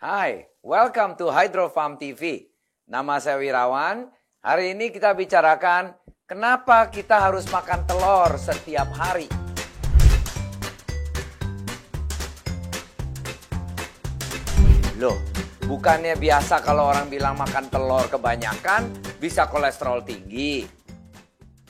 Hai, welcome to Hydro Farm TV. Nama saya Wirawan. Hari ini kita bicarakan kenapa kita harus makan telur setiap hari. Loh, bukannya biasa kalau orang bilang makan telur kebanyakan bisa kolesterol tinggi.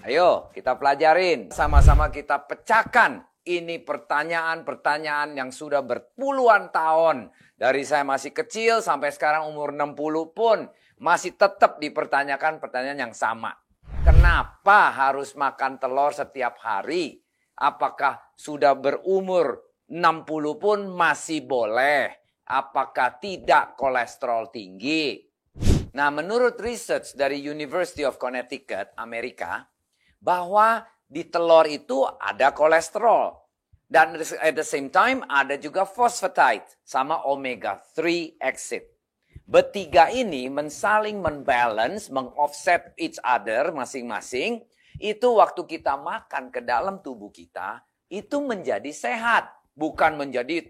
Ayo kita pelajarin, sama-sama kita pecahkan. Ini pertanyaan-pertanyaan yang sudah berpuluhan tahun. Dari saya masih kecil sampai sekarang umur 60 pun masih tetap dipertanyakan pertanyaan yang sama. Kenapa harus makan telur setiap hari? Apakah sudah berumur 60 pun masih boleh? Apakah tidak kolesterol tinggi? Nah, menurut research dari University of Connecticut, Amerika, bahwa di telur itu ada kolesterol. Dan at the same time ada juga phosphatide sama omega 3 acid. Bertiga ini saling membalance, mengoffset each other masing-masing. Itu waktu kita makan ke dalam tubuh kita, itu menjadi sehat. Bukan menjadi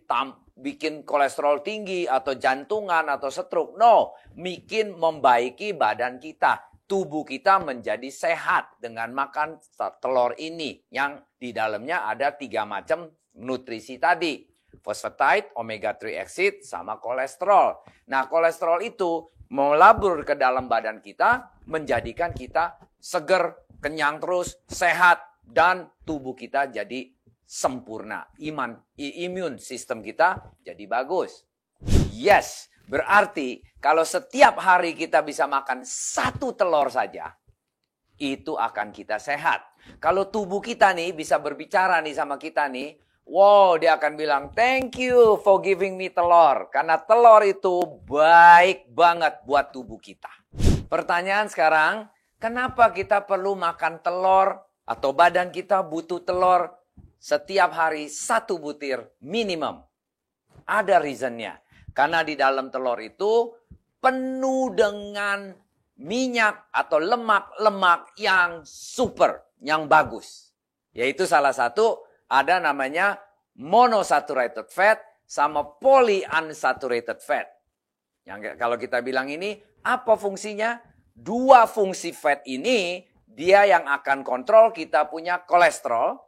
bikin kolesterol tinggi atau jantungan atau stroke. No, bikin membaiki badan kita. Tubuh kita menjadi sehat dengan makan telur ini. Yang di dalamnya ada 3 macam nutrisi tadi. Phosphatide, omega 3 acid, sama kolesterol. Nah, kolesterol itu melabur ke dalam badan kita, menjadikan kita seger, kenyang terus, sehat, dan tubuh kita jadi sempurna. Imun sistem kita jadi bagus. Yes, berarti kalau setiap hari kita bisa makan 1 telur saja, itu akan kita sehat. Kalau tubuh kita nih bisa berbicara nih sama kita nih, wow, dia akan bilang, thank you for giving me telur. Karena telur itu baik banget buat tubuh kita. Pertanyaan sekarang, kenapa kita perlu makan telur atau badan kita butuh telur setiap hari 1 butir minimum? Ada reasonnya. Karena di dalam telur itu penuh dengan minyak atau lemak-lemak yang super, yang bagus. Yaitu salah satu ada namanya monosaturated fat sama polyunsaturated fat. Yang kalau kita bilang ini, apa fungsinya? 2 fungsi fat ini, dia yang akan kontrol kita punya kolesterol,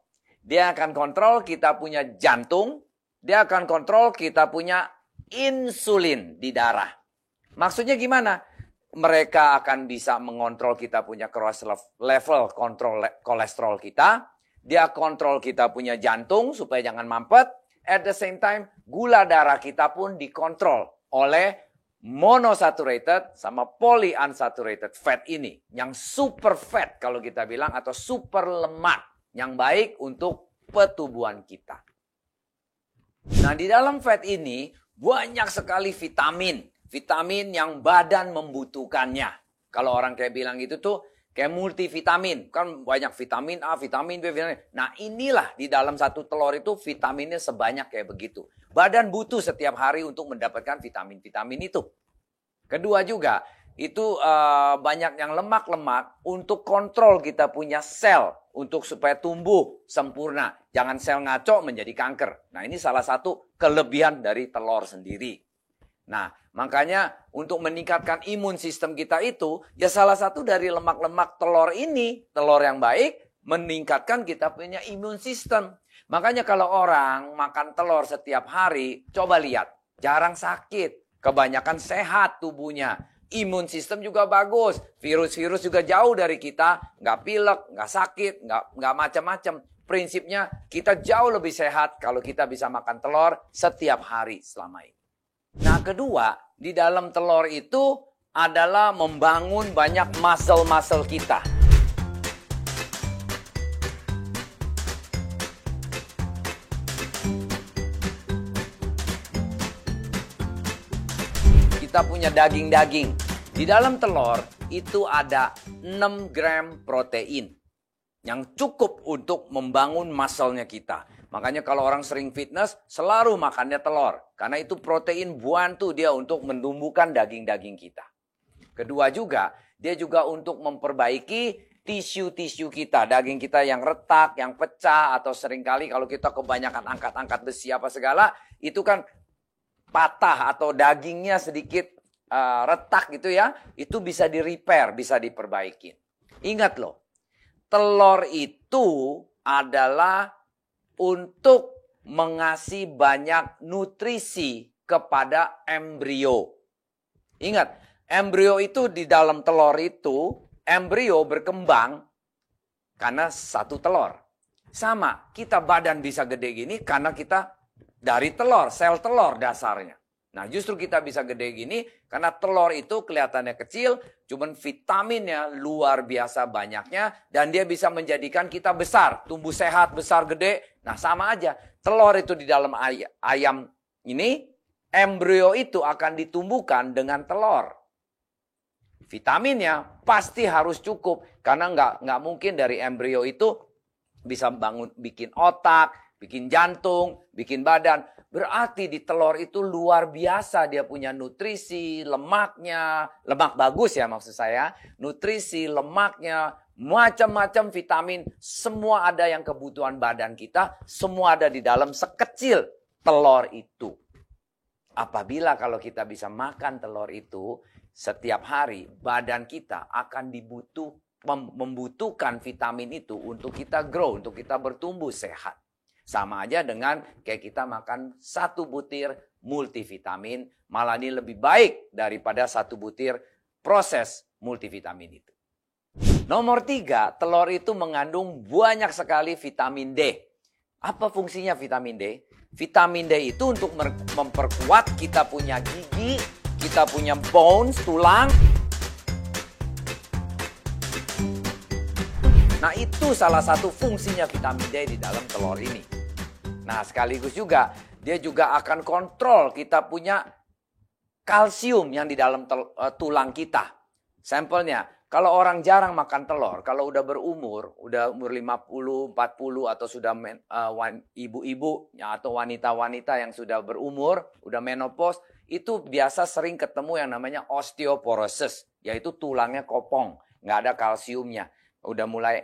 dia akan kontrol kita punya jantung, dia akan kontrol kita punya insulin di darah. Maksudnya gimana? Mereka akan bisa mengontrol kita punya level kontrol kolesterol kita. Dia kontrol kita punya jantung supaya jangan mampet. At the same time, gula darah kita pun dikontrol oleh monosaturated sama polyunsaturated fat ini. Yang super fat kalau kita bilang atau super lemak. Yang baik untuk pertumbuhan kita. Nah, di dalam fat ini banyak sekali vitamin. Vitamin yang badan membutuhkannya. Kalau orang kayak bilang gitu tuh kayak multivitamin. Kan banyak vitamin A, vitamin B, vitamin. Nah, inilah di dalam 1 telur itu vitaminnya sebanyak kayak begitu. Badan butuh setiap hari untuk mendapatkan vitamin-vitamin itu. Kedua juga, itu banyak yang lemak-lemak untuk kontrol kita punya sel. Untuk supaya tumbuh sempurna. Jangan sel ngaco menjadi kanker. Nah, ini salah satu kelebihan dari telur sendiri. Nah, makanya untuk meningkatkan imun sistem kita itu, ya salah satu dari lemak-lemak telur ini, telur yang baik, meningkatkan kita punya imun sistem. Makanya kalau orang makan telur setiap hari, coba lihat, jarang sakit, kebanyakan sehat tubuhnya. Imun sistem juga bagus, virus-virus juga jauh dari kita, nggak pilek, nggak sakit, nggak macam-macam. Prinsipnya kita jauh lebih sehat kalau kita bisa makan telur setiap hari selama ini. Nah, kedua, di dalam telur itu adalah membangun banyak muscle-muscle kita. Kita punya daging-daging. Di dalam telur itu ada 6 gram protein yang cukup untuk membangun muscle-nya kita. Makanya kalau orang sering fitness, selalu makannya telur. Karena itu protein bantu dia untuk menumbuhkan daging-daging kita. Kedua juga, dia juga untuk memperbaiki tisu-tisu kita. Daging kita yang retak, yang pecah, atau seringkali kalau kita kebanyakan angkat-angkat besi apa segala, itu kan patah atau dagingnya sedikit retak gitu ya, itu bisa di-repair, bisa diperbaiki. Ingat loh, telur itu adalah untuk mengasih banyak nutrisi kepada embrio. Ingat, embrio itu di dalam telur itu, embrio berkembang karena satu telur. Sama, kita badan bisa gede gini karena kita dari telur, sel telur dasarnya. Nah justru kita bisa gede gini karena telur itu kelihatannya kecil, cuman vitaminnya luar biasa banyaknya. Dan dia bisa menjadikan kita besar, tumbuh sehat, besar, gede. Nah sama aja, telur itu di dalam ayam ini, embrio itu akan ditumbuhkan dengan telur. Vitaminnya pasti harus cukup karena nggak mungkin dari embrio itu bisa bikin otak, bikin jantung, bikin badan. Berarti di telur itu luar biasa dia punya nutrisi, lemaknya, lemak bagus ya maksud saya, nutrisi, lemaknya, macam-macam vitamin, semua ada yang kebutuhan badan kita, semua ada di dalam sekecil telur itu. Apabila kalau kita bisa makan telur itu setiap hari, badan kita akan membutuhkan vitamin itu untuk kita grow, untuk kita bertumbuh sehat. Sama aja dengan kayak kita makan 1 butir multivitamin, malah ini lebih baik daripada 1 butir proses multivitamin itu. Nomor 3, telur itu mengandung banyak sekali vitamin D. Apa fungsinya vitamin D? Vitamin D itu untuk memperkuat kita punya gigi, kita punya bones, tulang. Nah itu salah satu fungsinya vitamin D di dalam telur ini. Nah sekaligus juga dia juga akan kontrol kita punya kalsium yang di dalam tulang kita. Sampelnya, kalau orang jarang makan telur, kalau udah berumur, udah umur 50, 40 atau sudah ibu-ibu atau wanita-wanita yang sudah berumur, udah menopause, itu biasa sering ketemu yang namanya osteoporosis, yaitu tulangnya kopong, nggak ada kalsiumnya. Udah mulai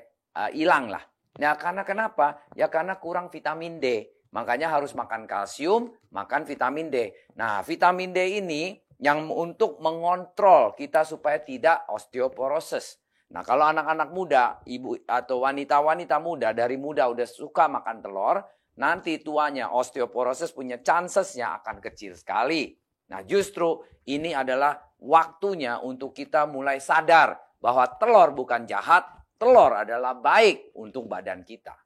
hilang lah. Nah karena kenapa? Ya karena kurang vitamin D. Makanya harus makan kalsium, makan vitamin D. Nah vitamin D ini yang untuk mengontrol kita supaya tidak osteoporosis. Nah kalau anak-anak muda, ibu atau wanita-wanita muda dari muda udah suka makan telur, nanti tuanya osteoporosis punya chancesnya akan kecil sekali. Nah justru ini adalah waktunya untuk kita mulai sadar bahwa telur bukan jahat, telur adalah baik untuk badan kita.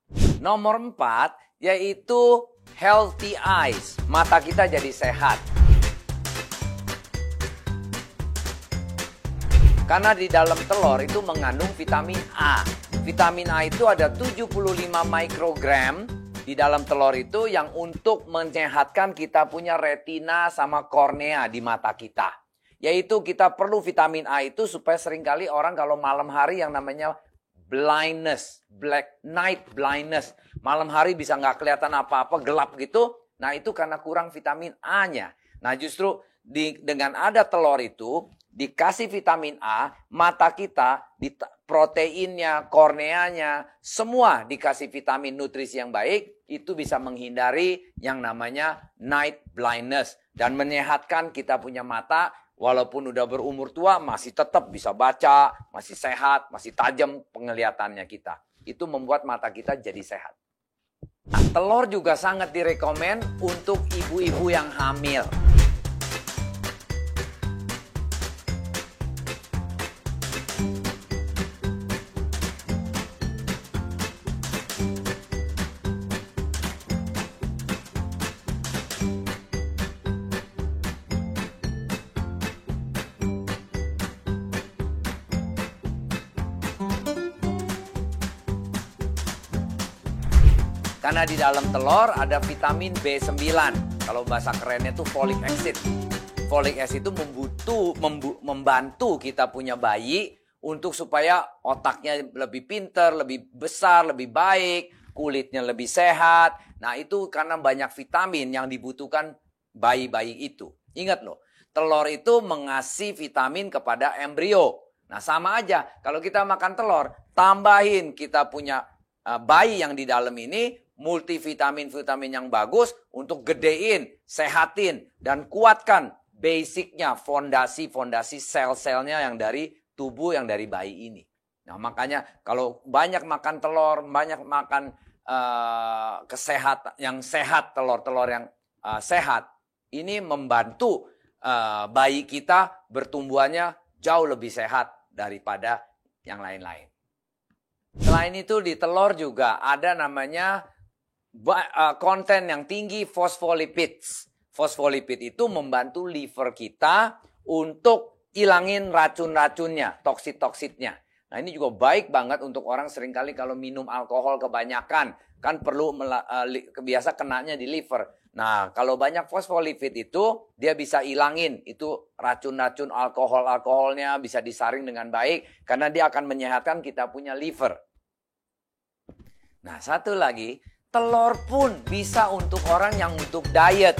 Nomor 4 yaitu healthy eyes. Mata kita jadi sehat. Karena di dalam telur itu mengandung vitamin A. Vitamin A itu ada 75 mikrogram di dalam telur itu yang untuk menyehatkan kita punya retina sama kornea di mata kita. Yaitu kita perlu vitamin A itu supaya seringkali orang kalau malam hari yang namanya blindness, black night blindness. Malam hari bisa nggak kelihatan apa-apa, gelap gitu. Nah itu karena kurang vitamin A-nya. Nah justru dengan ada telur itu, dikasih vitamin A, mata kita, proteinnya, korneanya, semua dikasih vitamin nutrisi yang baik, itu bisa menghindari yang namanya night blindness. Dan menyehatkan kita punya mata, walaupun udah berumur tua, masih tetap bisa baca, masih sehat, masih tajam penglihatannya kita. Itu membuat mata kita jadi sehat. Nah, telur juga sangat direkomend untuk ibu-ibu yang hamil. Karena di dalam telur ada vitamin B9. Kalau bahasa kerennya itu folic acid. Folic acid itu membantu kita punya bayi untuk supaya otaknya lebih pintar, lebih besar, lebih baik, kulitnya lebih sehat. Nah itu karena banyak vitamin yang dibutuhkan bayi-bayi itu. Ingat loh, telur itu mengasih vitamin kepada embrio. Nah sama aja, kalau kita makan telur, tambahin kita punya bayi yang di dalam ini multivitamin-vitamin yang bagus untuk gedein, sehatin, dan kuatkan basicnya, fondasi sel-selnya yang dari tubuh yang dari bayi ini. Nah, makanya kalau banyak makan telur, banyak makan kesehatan yang sehat, telur-telur yang sehat, ini membantu bayi kita bertumbuhannya jauh lebih sehat daripada yang lain-lain. Selain itu di telur juga ada namanya konten yang tinggi fosfolipids. Fosfolipid itu membantu liver kita untuk ilangin racun-racunnya, toksit-toksitnya. Nah, ini juga baik banget untuk orang seringkali kalau minum alkohol kebanyakan. Kan perlu kebiasa kenanya di liver. Nah, kalau banyak fosfolipid itu, dia bisa ilangin. Itu racun-racun alkoholnya bisa disaring dengan baik. Karena dia akan menyehatkan kita punya liver. Nah, satu lagi, telur pun bisa untuk orang yang untuk diet.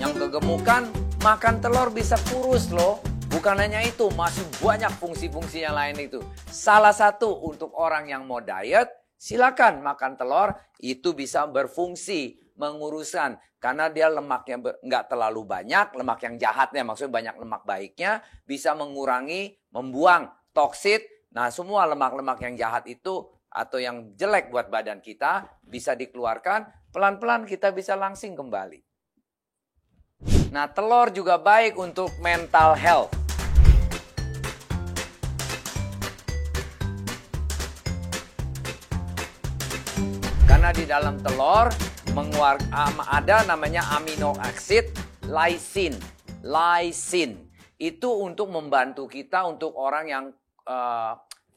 Yang kegemukan, makan telur bisa kurus loh. Bukan hanya itu, masih banyak fungsi-fungsi yang lain itu. Salah satu untuk orang yang mau diet, silakan makan telur. Itu bisa berfungsi, menguruskan. Karena dia lemaknya nggak terlalu banyak, lemak yang jahatnya, maksudnya banyak lemak baiknya. Bisa mengurangi, membuang toksit. Nah, semua lemak-lemak yang jahat itu atau yang jelek buat badan kita bisa dikeluarkan. Pelan-pelan kita bisa langsing kembali. Nah, telur juga baik untuk mental health. Karena di dalam telur ada namanya amino acid lysine. Lysine itu untuk membantu kita untuk orang yang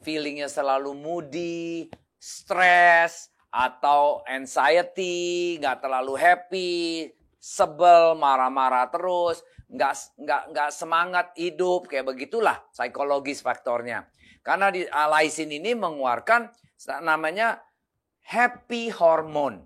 feelingnya selalu moody, stres, atau anxiety, nggak terlalu happy, sebel, marah-marah terus, nggak semangat hidup, kayak begitulah psikologis faktornya. Karena di lysine ini mengeluarkan namanya happy hormone.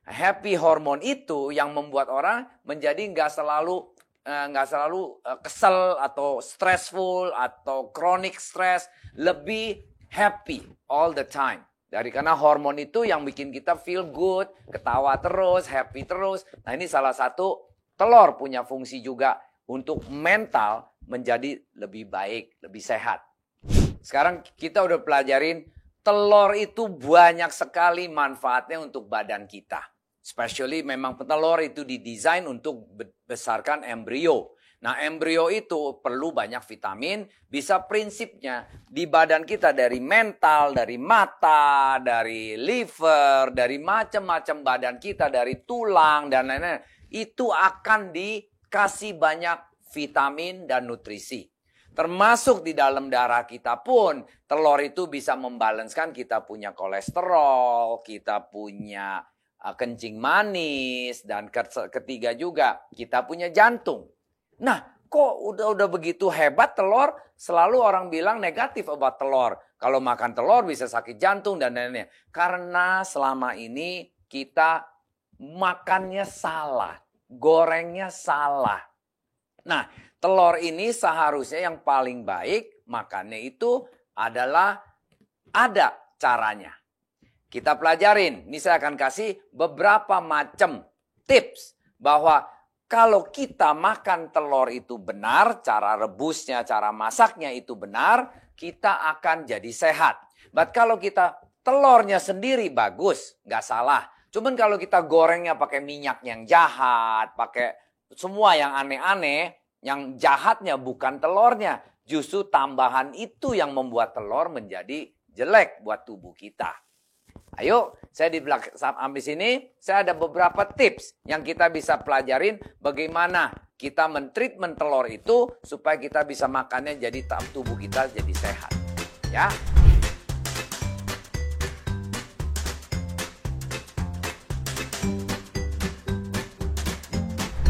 Happy hormone itu yang membuat orang menjadi nggak selalu kesel atau stressful atau chronic stress, lebih happy all the time. Karena hormon itu yang bikin kita feel good, ketawa terus, happy terus. Nah, ini salah satu telur punya fungsi juga untuk mental menjadi lebih baik, lebih sehat. Sekarang kita udah pelajarin telur itu banyak sekali manfaatnya untuk badan kita. Especially memang telur itu didesain untuk besarkan embrio. Nah, embrio itu perlu banyak vitamin, bisa prinsipnya di badan kita dari mental, dari mata, dari liver, dari macam-macam badan kita, dari tulang dan lain-lain. Itu akan dikasih banyak vitamin dan nutrisi. Termasuk di dalam darah kita pun, telur itu bisa membalanskan kita punya kolesterol, kita punya kencing manis, dan ketiga juga kita punya jantung. Nah, kok udah begitu hebat telur, selalu orang bilang negatif about telur. Kalau makan telur bisa sakit jantung dan lain-lain. Karena selama ini kita makannya salah, gorengnya salah. Nah, telur ini seharusnya yang paling baik makannya itu adalah ada caranya. Kita pelajarin, ini saya akan kasih beberapa macam tips bahwa kalau kita makan telur itu benar, cara rebusnya, cara masaknya itu benar, kita akan jadi sehat. But kalau kita telurnya sendiri bagus, nggak salah. Cuman kalau kita gorengnya pakai minyak yang jahat, pakai semua yang aneh-aneh, yang jahatnya bukan telurnya. Justru tambahan itu yang membuat telur menjadi jelek buat tubuh kita. Ayo, saya di belakang sampai sini, saya ada beberapa tips yang kita bisa pelajarin bagaimana kita mentreatment telur itu supaya kita bisa makannya jadi tubuh kita jadi sehat. Ya.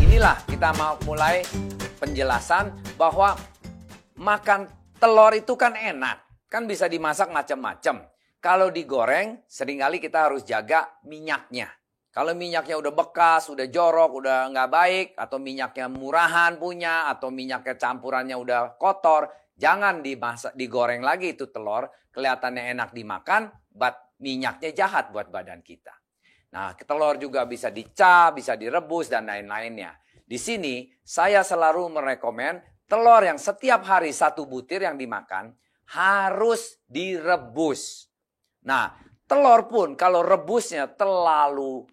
Inilah kita mau mulai penjelasan bahwa makan telur itu kan enak. Kan bisa dimasak macam-macam. Kalau digoreng, seringkali kita harus jaga minyaknya. Kalau minyaknya udah bekas, udah jorok, udah nggak baik, atau minyaknya murahan punya, atau minyaknya campurannya udah kotor, jangan digoreng lagi itu telur. Kelihatannya enak dimakan, but minyaknya jahat buat badan kita. Nah, telur juga bisa dicap, bisa direbus, dan lain-lainnya. Di sini, saya selalu merekomen telur yang setiap hari 1 butir yang dimakan, harus direbus. Nah, telur pun kalau rebusnya terlalu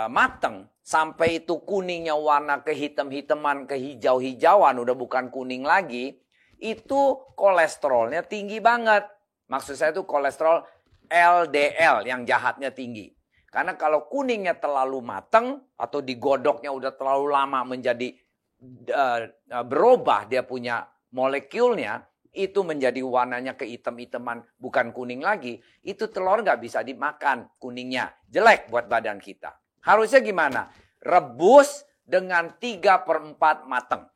mateng, sampai itu kuningnya warna kehitam-hitaman, kehijau-hijauan, udah bukan kuning lagi, itu kolesterolnya tinggi banget. Maksud saya itu kolesterol LDL yang jahatnya tinggi. Karena kalau kuningnya terlalu mateng atau digodoknya udah terlalu lama menjadi berubah dia punya molekulnya, itu menjadi warnanya kehitam-hitaman bukan kuning lagi, itu telur nggak bisa dimakan kuningnya. Jelek buat badan kita. Harusnya gimana? Rebus dengan 3/4 mateng.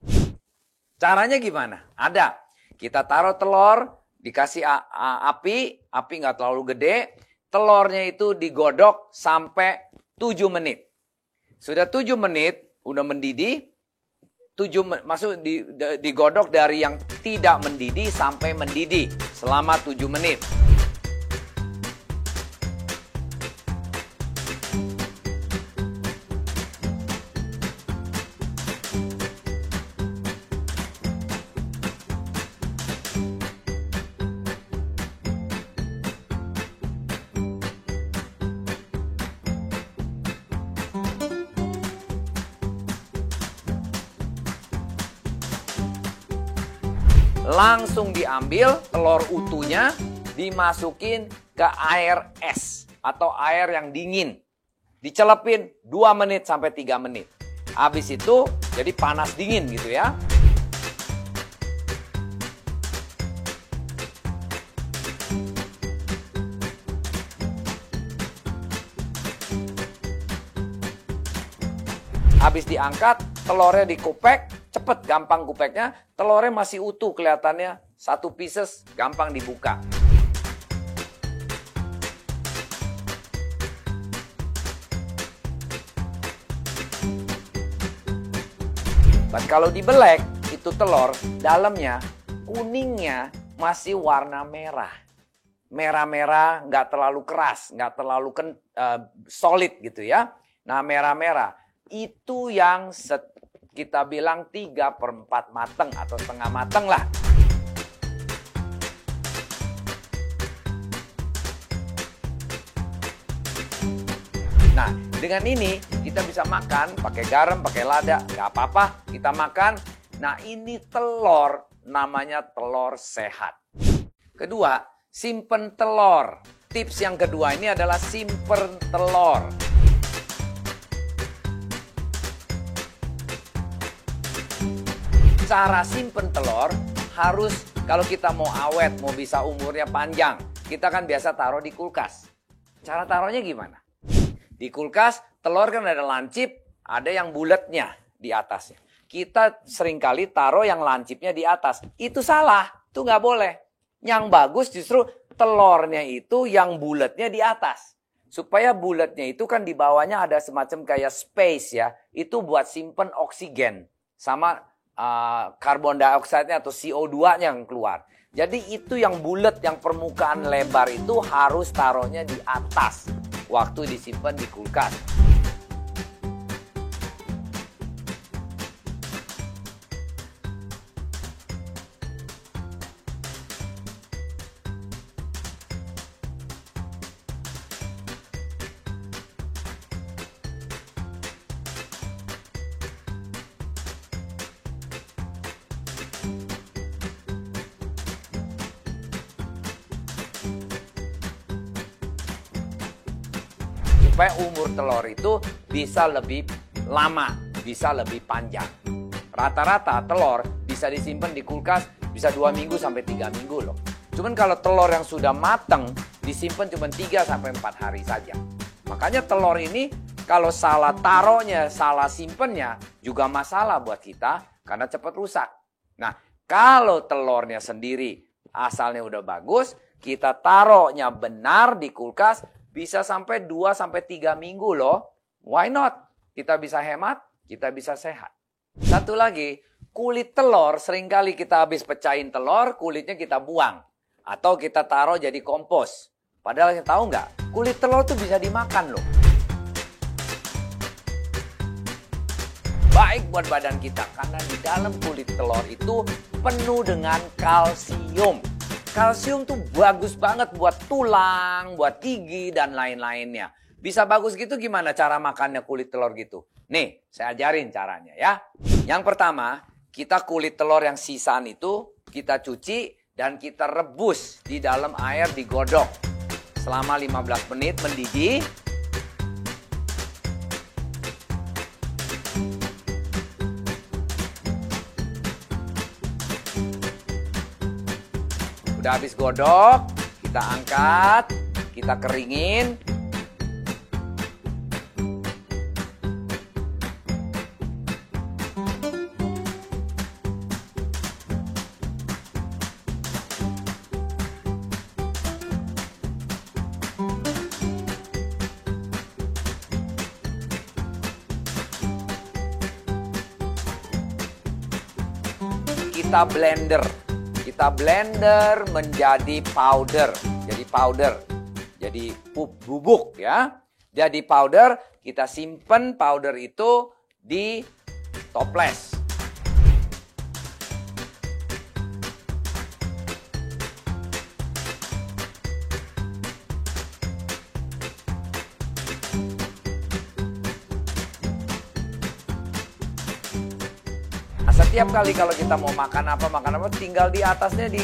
Caranya gimana? Ada. Kita taruh telur, dikasih api nggak terlalu gede, telurnya itu digodok sampai 7 menit. Sudah 7 menit, udah mendidih, maksud digodok dari yang tidak mendidih sampai mendidih selama 7 menit. Langsung diambil telur utuhnya, dimasukin ke air es atau air yang dingin. Dicelepin 2 menit sampai 3 menit. Habis itu jadi panas dingin gitu ya. Habis diangkat, telurnya dikupek, cepet gampang kupeknya, telurnya masih utuh kelihatannya, 1 pieces gampang dibuka. Dan kalau dibelek, itu telur, dalamnya, kuningnya masih warna merah. Merah-merah, nggak terlalu keras, nggak terlalu solid gitu ya. Nah, merah-merah. Itu yang kita bilang 3/4 mateng atau setengah mateng lah. Nah, dengan ini kita bisa makan pakai garam, pakai lada, nggak apa-apa, kita makan. Nah, ini telur, namanya telur sehat. Kedua, simpen telur. Tips yang kedua ini adalah simpen telur. Cara simpen telur harus kalau kita mau awet, mau bisa umurnya panjang, kita kan biasa taruh di kulkas. Cara taruhnya gimana? Di kulkas, telur kan ada lancip, ada yang bulatnya di atasnya. Kita seringkali taruh yang lancipnya di atas. Itu salah, itu nggak boleh. Yang bagus justru telurnya itu yang bulatnya di atas. Supaya bulatnya itu kan di bawahnya ada semacam kayak space ya. Itu buat simpen oksigen sama karbon dioksida atau CO2-nya yang keluar. Jadi itu yang bulat, yang permukaan lebar itu harus taruhnya di atas waktu disimpan di kulkas. Supaya umur telur itu bisa lebih lama, bisa lebih panjang. Rata-rata telur bisa disimpan di kulkas bisa 2 minggu sampai 3 minggu loh. Cuman kalau telur yang sudah matang disimpan cuma 3 sampai 4 hari saja. Makanya telur ini kalau salah taruhnya, salah simpennya juga masalah buat kita karena cepat rusak. Nah, Kalau telurnya sendiri asalnya udah bagus, kita taruhnya benar di kulkas bisa sampai 2-3 minggu loh. Why not? Kita bisa hemat, kita bisa sehat. Satu lagi, kulit telur seringkali kita habis pecahin telur, kulitnya kita buang. Atau kita taruh jadi kompos. Padahal tahu nggak? Kulit telur tuh bisa dimakan loh. Baik buat badan kita karena di dalam kulit telur itu penuh dengan kalsium. Kalsium tuh bagus banget buat tulang, buat gigi dan lain-lainnya. Bisa bagus gitu gimana cara makannya kulit telur gitu? Nih, saya ajarin caranya ya. Yang pertama, kita kulit telur yang sisaan itu kita cuci dan kita rebus di dalam air digodok selama 15 menit mendidih. Udah habis godok, kita angkat, kita keringin. Kita blender menjadi powder. Jadi bubuk ya. Jadi powder, kita simpen powder itu di toples. Setiap kali kalau kita mau makan apa, tinggal di atasnya di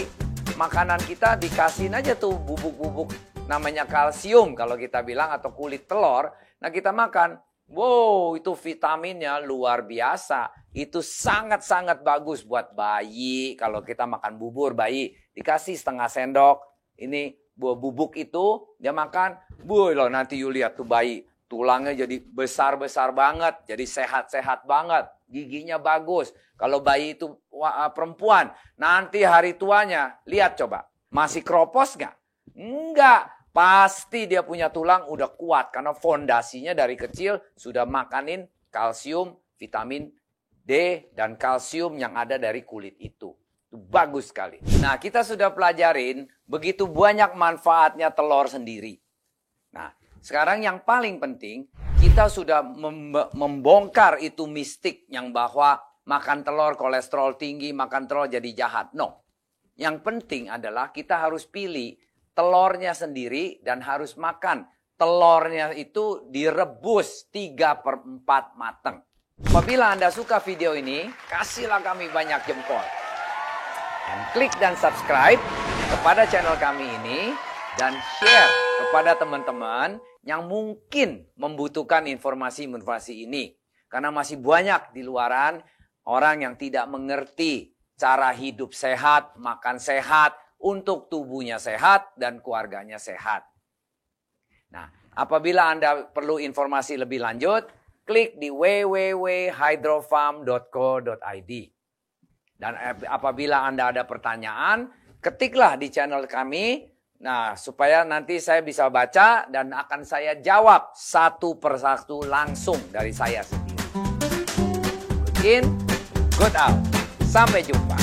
makanan kita dikasihin aja tuh bubuk-bubuk namanya kalsium kalau kita bilang atau kulit telur. Nah kita makan, wow itu vitaminnya luar biasa. Itu sangat-sangat bagus buat bayi. Kalau kita makan bubur bayi dikasih setengah sendok. Ini bubuk itu dia makan, loh nanti you lihat tuh bayi. Tulangnya jadi besar-besar banget, jadi sehat-sehat banget. Giginya bagus. Kalau bayi itu perempuan, nanti hari tuanya, lihat coba. Masih kropos nggak? Enggak. Pasti dia punya tulang udah kuat. Karena fondasinya dari kecil sudah makanin kalsium, vitamin D, dan kalsium yang ada dari kulit itu. Itu bagus sekali. Nah, kita sudah pelajarin begitu banyak manfaatnya telur sendiri. Nah, sekarang yang paling penting, kita sudah membongkar itu mistik yang bahwa makan telur kolesterol tinggi, makan telur jadi jahat. No. Yang penting adalah kita harus pilih telurnya sendiri dan harus makan. Telurnya itu direbus 3/4 matang. Apabila Anda suka video ini, kasihlah kami banyak jempol. Dan klik dan subscribe kepada channel kami ini. Dan share kepada teman-teman yang mungkin membutuhkan informasi-informasi ini. Karena masih banyak di luaran orang yang tidak mengerti cara hidup sehat, makan sehat, untuk tubuhnya sehat dan keluarganya sehat. Nah, apabila Anda perlu informasi lebih lanjut, klik di www.hydrofarm.co.id. Dan apabila Anda ada pertanyaan, ketiklah di channel kami. Nah, supaya nanti saya bisa baca dan akan saya jawab satu persatu langsung dari saya sendiri. Good in, good out. Sampai jumpa.